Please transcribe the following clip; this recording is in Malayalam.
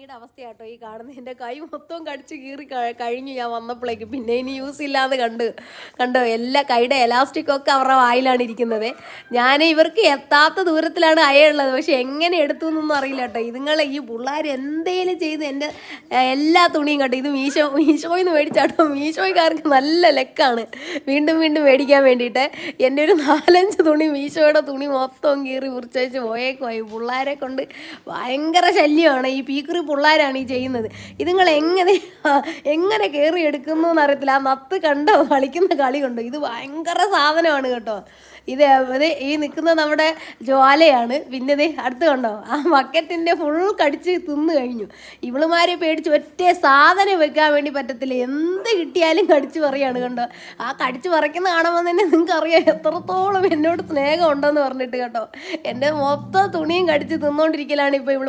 തുണിയുടെ അവസ്ഥയാട്ടോ ഈ കാണുന്നത്. എൻ്റെ കൈ മൊത്തം കടിച്ച് കീറി കഴിഞ്ഞു ഞാൻ വന്നപ്പോഴേക്ക്. പിന്നെ ഇനി യൂസ് ഇല്ലാതെ കണ്ടോ എല്ലാ കൈയുടെ എലാസ്റ്റിക്കൊക്കെ അവരുടെ വായിലാണ് ഇരിക്കുന്നത്. ഞാൻ ഇവർക്ക് എത്താത്ത ദൂരത്തിലാണ് അയുള്ളത്. പക്ഷെ എങ്ങനെ എടുത്തു എന്നൊന്നും അറിയില്ല കേട്ടോ. ഇതുങ്ങളെ ഈ പിള്ളേർ എന്തേലും ചെയ്ത് എൻ്റെ എല്ലാ തുണിയും കേട്ടോ. ഇത് മീഷോയിൽ നിന്ന് മേടിച്ചാട്ടോ. മീഷോയ്ക്കാർക്ക് നല്ല ലെക്കാണ് വീണ്ടും മേടിക്കാൻ വേണ്ടിയിട്ട്. എൻ്റെ ഒരു 4-5 തുണി മീഷോയുടെ തുണി മൊത്തം കീറി മുറിച്ചയച്ച് പോയേക്കുമായി. പിള്ളേരെ കൊണ്ട് ഭയങ്കര ശല്യമാണ്. ഈ പീക്കുറി പിള്ളേരാണ് ഈ ചെയ്യുന്നത്. ഇതുങ്ങൾ എങ്ങനെ കയറി എടുക്കുന്നു എന്നറിയത്തില്ല. ആ നത്ത് കണ്ടോ കളിക്കുന്ന കളി കണ്ടോ. ഇത് ഭയങ്കര സാധനമാണ് കേട്ടോ. ഇത് ഈ നിൽക്കുന്നത് നമ്മുടെ ജ്വാലയാണ്. പിന്നെ ഇത് അടുത്ത് കണ്ടോ ആ ബക്കറ്റിൻ്റെ ഫുൾ കടിച്ച് തിന്നു കഴിഞ്ഞു. ഇവളുമാരെ പേടിച്ച് ഒറ്റ സാധനം വെക്കാൻ വേണ്ടി പറ്റത്തില്ല. എന്ത് കിട്ടിയാലും കടിച്ചു പറയാണ് കണ്ടോ. ആ കടിച്ചു പറിക്കുന്ന കാണുമ്പോൾ തന്നെ നിങ്ങൾക്ക് അറിയാം എത്രത്തോളം എന്നോട് സ്നേഹം ഉണ്ടെന്ന് പറഞ്ഞിട്ട് കേട്ടോ. എൻ്റെ മൊത്തം തുണിയും കടിച്ച് തിന്നുകൊണ്ടിരിക്കലാണ് ഇപ്പോൾ ഇവൾ.